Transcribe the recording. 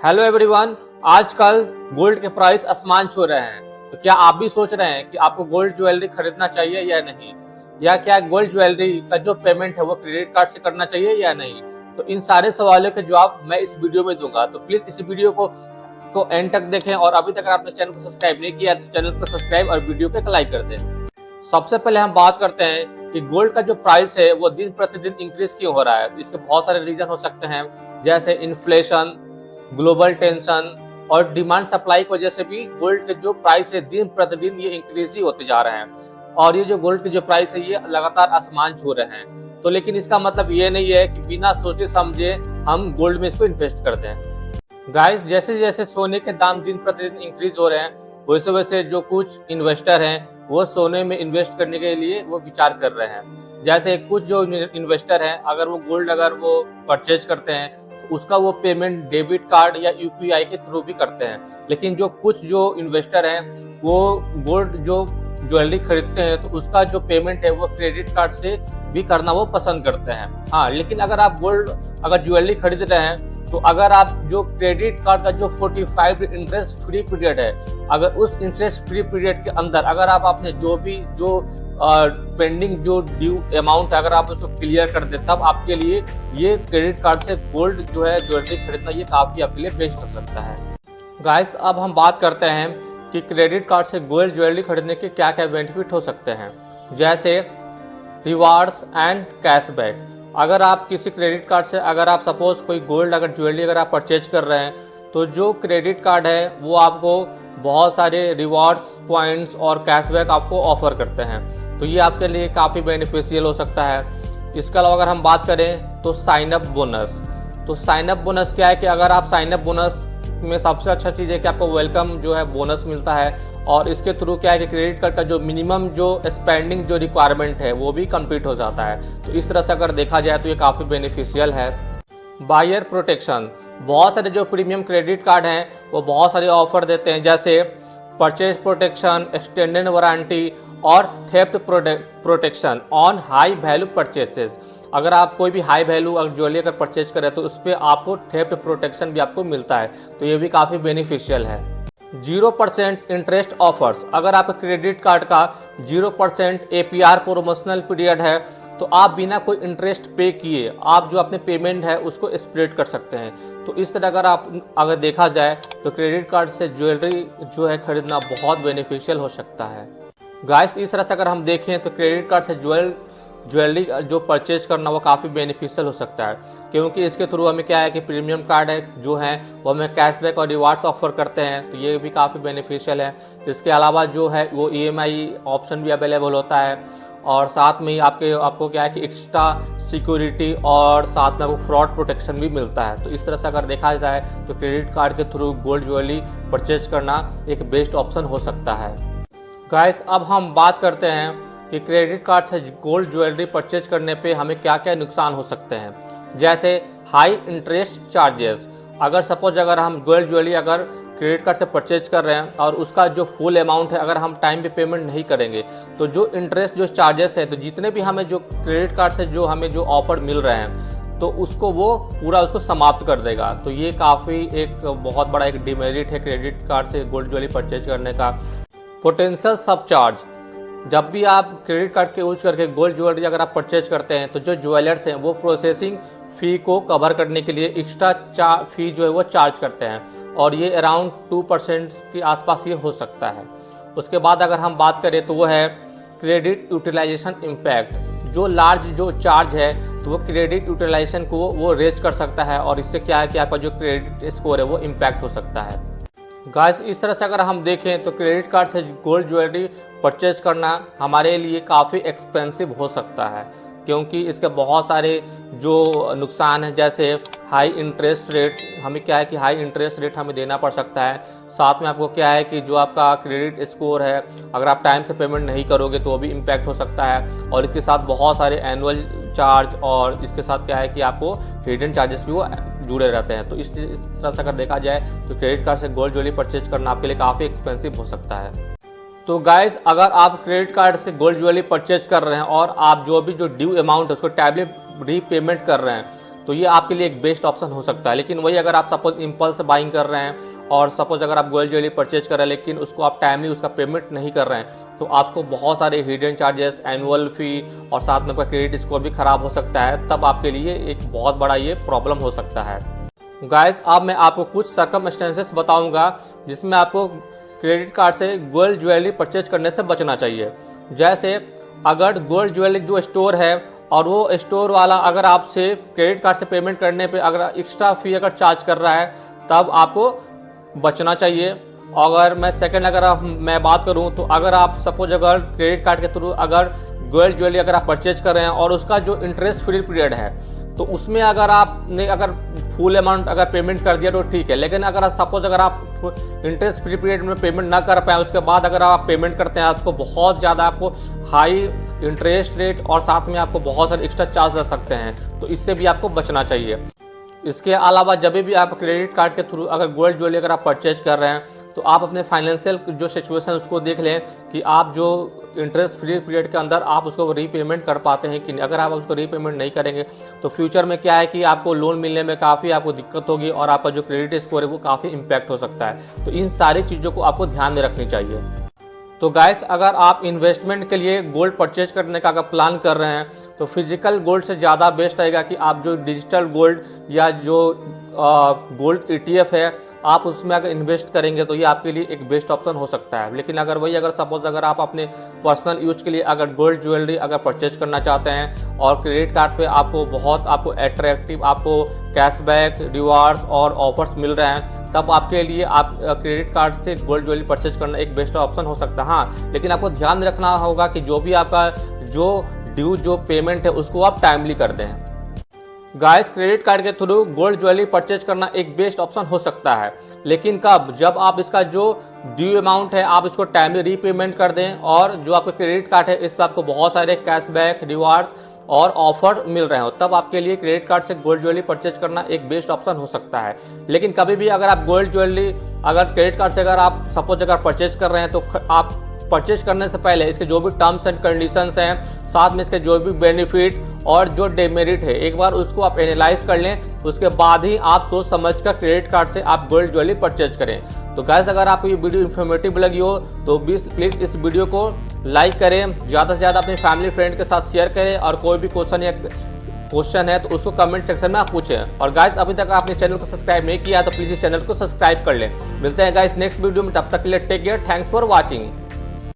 Hello everyone. आजकल gold के price आसमान छू रहे हैं, तो क्या आप भी सोच रहे हैं कि आपको गोल्ड ज्वेलरी खरीदना चाहिए या नहीं, या क्या गोल्ड ज्वेलरी का जो पेमेंट है वो क्रेडिट कार्ड से करना चाहिए या नहीं। तो इन सारे सवालों के जवाब मैं इस वीडियो में दूंगा, तो प्लीज इस वीडियो को एंड तक देखें। और अभी तक आपने चैनल को सब्सक्राइब नहीं किया तो चैनल को सब्सक्राइब और वीडियो को लाइक कर दें। सबसे पहले हम बात करते हैं कि गोल्ड का जो प्राइस है वो दिन प्रतिदिन इंक्रीज क्यों हो रहा है। इसके बहुत सारे रीजन हो सकते हैं, जैसे इन्फ्लेशन, ग्लोबल टेंशन और डिमांड सप्लाई की वजह से भी गोल्ड के जो प्राइस है दिन प्रतिदिन ये इंक्रीज ही होते जा रहे हैं। और ये जो गोल्ड के जो प्राइस है ये लगातार आसमान छू रहे हैं। तो लेकिन इसका मतलब ये नहीं है कि बिना सोचे समझे हम गोल्ड में इसको इन्वेस्ट कर दें। गाइस, जैसे जैसे सोने के दाम दिन प्रतिदिन इंक्रीज हो रहे हैं, वैसे वैसे जो कुछ इन्वेस्टर हैं वो सोने में इन्वेस्ट करने के लिए वो विचार कर रहे हैं। जैसे कुछ जो इन्वेस्टर हैं, अगर वो गोल्ड वो परचेज करते हैं तो उसका वो पेमेंट डेबिट कार्ड या यूपीआई के थ्रू भी करते हैं। लेकिन जो कुछ जो इन्वेस्टर हैं वो गोल्ड जो ज्वेलरी खरीदते हैं तो उसका जो पेमेंट है वो क्रेडिट कार्ड से भी करना वो पसंद करते हैं। हाँ, लेकिन अगर आप गोल्ड ज्वेलरी खरीद रहे हैं तो अगर आप जो क्रेडिट कार्ड का जो 45 इंटरेस्ट फ्री पीरियड है, अगर उस इंटरेस्ट फ्री पीरियड के अंदर अगर आप आपने जो पेंडिंग जो ड्यू अमाउंट है अगर आप उसको क्लियर कर दे, तब आपके लिए ये क्रेडिट कार्ड से गोल्ड जो है ज्वेलरी खरीदना ये काफ़ी आपके लिए बेस्ट हो सकता है। गाइस, अब हम बात करते हैं कि क्रेडिट कार्ड से गोल्ड ज्वेलरी खरीदने के क्या क्या बेनिफिट हो सकते हैं, जैसे रिवार्ड्स एंड कैशबैक। अगर आप किसी क्रेडिट कार्ड से अगर आप सपोज कोई गोल्ड ज्वेलरी आप परचेज कर रहे हैं तो जो क्रेडिट कार्ड है वो आपको बहुत सारे रिवॉर्ड्स, पॉइंट्स और कैशबैक आपको ऑफर करते हैं। तो ये आपके लिए काफ़ी बेनिफिशियल हो सकता है। इसके अलावा अगर हम बात करें तो साइन अप बोनस। तो साइन अप बोनस क्या है कि अगर आप साइन अप बोनस में सबसे अच्छा चीज़ है कि आपको वेलकम जो है बोनस मिलता है, और इसके थ्रू क्या है कि क्रेडिट कार्ड का जो मिनिमम जो स्पेंडिंग जो रिक्वायरमेंट है वो भी कंप्लीट हो जाता है। तो इस तरह से अगर देखा जाए तो ये काफ़ी बेनिफिशियल है। बायर प्रोटेक्शन, बहुत सारे जो प्रीमियम क्रेडिट कार्ड हैं वो बहुत सारे ऑफर देते हैं, जैसे परचेज प्रोटेक्शन, एक्सटेंडेड वारंटी और theft protection on high value purchases. अगर आप कोई भी हाई वैल्यू ज्वेलरी परचेज करें तो उस पर आपको थेफ्ट प्रोटेक्शन भी आपको मिलता है, तो ये भी काफ़ी बेनिफिशियल है। 0% इंटरेस्ट ऑफर्स, अगर आपका क्रेडिट कार्ड का 0% APR प्रोमोशनल पीरियड है तो आप बिना कोई इंटरेस्ट पे किए आप जो अपने पेमेंट है उसको स्प्लिट कर सकते हैं। तो इस तरह अगर देखा जाए तो क्रेडिट कार्ड से ज्वेलरी जो है खरीदना बहुत बेनिफिशियल हो सकता है। गाइस, इस तरह से अगर हम देखें तो क्रेडिट कार्ड से ज्वेलरी जो परचेज करना वो काफ़ी बेनिफिशियल हो सकता है, क्योंकि इसके थ्रू हमें क्या है कि प्रीमियम कार्ड है जो है वो हमें कैशबैक और रिवार्ड्स ऑफर करते हैं, तो ये भी काफ़ी बेनिफिशियल है। इसके अलावा जो है वो EMI ऑप्शन भी अवेलेबल होता है, और साथ में ही आपको क्या है कि एक्स्ट्रा सिक्योरिटी और साथ में आपको फ्रॉड प्रोटेक्शन भी मिलता है। तो इस तरह से अगर देखा जाए तो क्रेडिट कार्ड के थ्रू गोल्ड ज्वेलरी परचेज करना एक बेस्ट ऑप्शन हो सकता है। गाइस, अब हम बात करते हैं कि क्रेडिट कार्ड से गोल्ड ज्वेलरी परचेज करने पे हमें क्या क्या नुकसान हो सकते हैं, जैसे हाई इंटरेस्ट चार्जेस। अगर सपोज हम गोल्ड ज्वेलरी क्रेडिट कार्ड से परचेज कर रहे हैं और उसका जो फुल अमाउंट है अगर हम टाइम पे पेमेंट नहीं करेंगे तो जो इंटरेस्ट जो चार्जेस है, तो जितने भी हमें जो क्रेडिट कार्ड से जो हमें जो ऑफर मिल रहे हैं तो उसको वो पूरा उसको समाप्त कर देगा। तो ये काफ़ी एक बहुत बड़ा एक डिमेरिट है क्रेडिट कार्ड से गोल्ड ज्वेलरी परचेज करने का। पोटेंशियल सब चार्ज, जब भी आप क्रेडिट कार्ड के यूज करके गोल्ड ज्वेलरी आप परचेज करते हैं तो जो ज्वेलर्स हैं वो प्रोसेसिंग फ़ी को कवर करने के लिए एक्स्ट्रा फी जो है वो चार्ज करते हैं, और ये अराउंड 2% के आसपास ये हो सकता है। उसके बाद अगर हम बात करें तो वो है क्रेडिट यूटिलाइजेशन इम्पैक्ट। जो लार्ज जो चार्ज है तो वो क्रेडिट यूटिलाइजेशन को वो रेज कर सकता है, और इससे क्या है कि आपका जो क्रेडिट स्कोर है वो इम्पैक्ट हो सकता है। गाइस, इस तरह से अगर हम देखें तो क्रेडिट कार्ड से गोल्ड ज्वेलरी परचेज करना हमारे लिए काफ़ी एक्सपेंसिव हो सकता है, क्योंकि इसके बहुत सारे जो नुकसान हैं, जैसे हाई इंटरेस्ट रेट। हमें क्या है कि हाई इंटरेस्ट रेट हमें देना पड़ सकता है। साथ में आपको क्या है कि जो आपका क्रेडिट स्कोर है अगर आप टाइम से पेमेंट नहीं करोगे तो वो भी इम्पैक्ट हो सकता है, और इसके साथ बहुत सारे एनुअल चार्ज, और इसके साथ क्या है कि आपको हिडन चार्जेस भी वो जुड़े रहते हैं। तो इस तरह से अगर देखा जाए तो क्रेडिट कार्ड से गोल्ड ज्वेलरी परचेज करना आपके लिए काफ़ी एक्सपेंसिव हो सकता है। तो गाइस, अगर आप क्रेडिट कार्ड से गोल्ड ज्वेलरी परचेज कर रहे हैं और आप जो ड्यू अमाउंट है उसको टाइमली रीपेमेंट कर रहे हैं तो ये आपके लिए एक बेस्ट ऑप्शन हो सकता है। लेकिन वही अगर आप सपोज इम्पल्स बाइंग कर रहे हैं और सपोज अगर आप गोल्ड ज्वेलरी परचेज कर रहे हैं लेकिन उसको आप टाइमली उसका पेमेंट नहीं कर रहे हैं, तो आपको बहुत सारे हिडन चार्जेस, एनुअल फी और साथ में आपका क्रेडिट स्कोर भी खराब हो सकता है। तब आपके लिए एक बहुत बड़ा ये प्रॉब्लम हो सकता है। गाइस, अब मैं आपको कुछ सर्कमस्टेंसेस बताऊंगा जिसमें आपको क्रेडिट कार्ड से गोल्ड ज्वेलरी परचेज करने से बचना चाहिए। जैसे अगर गोल्ड ज्वेलरी जो स्टोर है और वो स्टोर वाला अगर आपसे क्रेडिट कार्ड से पेमेंट करने पे अगर एक्स्ट्रा फी अगर चार्ज कर रहा है, तब आपको बचना चाहिए। अगर मैं बात करूं तो अगर आप सपोज अगर क्रेडिट कार्ड के थ्रू अगर गोल्ड ज्वेलरी अगर आप परचेज कर रहे हैं और उसका जो इंटरेस्ट फ्री पीरियड है, तो उसमें अगर आपने अगर फुल अमाउंट अगर पेमेंट कर दिया तो ठीक है। लेकिन अगर सपोज अगर आप इंटरेस्ट फ्री पीरियड में पेमेंट ना कर पाए, उसके बाद अगर आप पेमेंट करते हैं, आपको बहुत ज़्यादा आपको हाई इंटरेस्ट रेट और साथ में आपको बहुत सारे एक्स्ट्रा चार्ज लग सकते हैं। तो इससे भी आपको बचना चाहिए। इसके अलावा जब भी आप क्रेडिट कार्ड के थ्रू अगर गोल्ड ज्वेलरी अगर आप परचेज कर रहे हैं, तो आप अपने फाइनेंशियल जो सिचुएशन है उसको देख लें कि आप जो इंटरेस्ट फ्री पीरियड के अंदर आप उसको रीपेमेंट कर पाते हैं कि नहीं। अगर आप उसको रीपेमेंट नहीं करेंगे तो फ्यूचर में क्या है कि आपको लोन मिलने में काफ़ी आपको दिक्कत होगी और आपका जो क्रेडिट स्कोर है वो काफ़ी इम्पैक्ट हो सकता है। तो इन सारी चीज़ों को आपको ध्यान में रखनी चाहिए। तो गाइस, अगर आप इन्वेस्टमेंट के लिए गोल्ड परचेज करने का अगर प्लान कर रहे हैं, तो फिजिकल गोल्ड से ज़्यादा बेस्ट रहेगा कि आप जो डिजिटल गोल्ड या जो गोल्ड ETF है आप उसमें अगर इन्वेस्ट करेंगे तो ये आपके लिए एक बेस्ट ऑप्शन हो सकता है। लेकिन अगर सपोज अगर आप अपने पर्सनल यूज के लिए अगर गोल्ड ज्वेलरी अगर परचेज करना चाहते हैं और क्रेडिट कार्ड पे आपको अट्रैक्टिव आपको कैशबैक, रिवार्ड्स और ऑफर्स मिल रहे हैं, तब आपके लिए आप क्रेडिट कार्ड से गोल्ड ज्वेलरी परचेज करना एक बेस्ट ऑप्शन हो सकता है। हाँ, लेकिन आपको ध्यान रखना होगा कि जो भी आपका जो पेमेंट है उसको आप टाइमली कर दें। गाइस, क्रेडिट कार्ड के थ्रू गोल्ड ज्वेलरी परचेज करना एक बेस्ट ऑप्शन हो सकता है, लेकिन कब? जब आप इसका जो ड्यू अमाउंट है आप इसको टाइमली रीपेमेंट कर दें और जो आपका क्रेडिट कार्ड है इस पर आपको बहुत सारे कैशबैक, रिवार्ड्स और ऑफर मिल रहे हो, तब आपके लिए क्रेडिट कार्ड से गोल्ड ज्वेलरी परचेज करना एक बेस्ट ऑप्शन हो सकता है। लेकिन कभी भी अगर आप गोल्ड ज्वेलरी अगर क्रेडिट कार्ड से अगर आप सपोज अगर परचेज कर रहे हैं, तो आप परचेज करने से पहले इसके जो भी टर्म्स एंड कंडीशंस हैं, साथ में इसके जो भी बेनिफिट और जो डेमेरिट है, एक बार उसको आप एनालाइज कर लें। उसके बाद ही आप सोच समझकर क्रेडिट कार्ड से आप गोल्ड ज्वेलरी परचेज करें। तो गाइस, अगर आपको ये वीडियो इन्फॉर्मेटिव लगी हो तो प्लीज़ इस वीडियो को लाइक करें, ज़्यादा से ज़्यादा अपनी फैमिली फ्रेंड के साथ शेयर करें और कोई भी क्वेश्चन है तो उसको कमेंट सेक्शन में आप पूछें। और गाइस, अभी तक आपने चैनल को सब्सक्राइब नहीं किया तो प्लीज़ इस चैनल को सब्सक्राइब कर लें। मिलते हैं गाइस नेक्स्ट वीडियो में, तब तक के लिए take care, thanks for watching.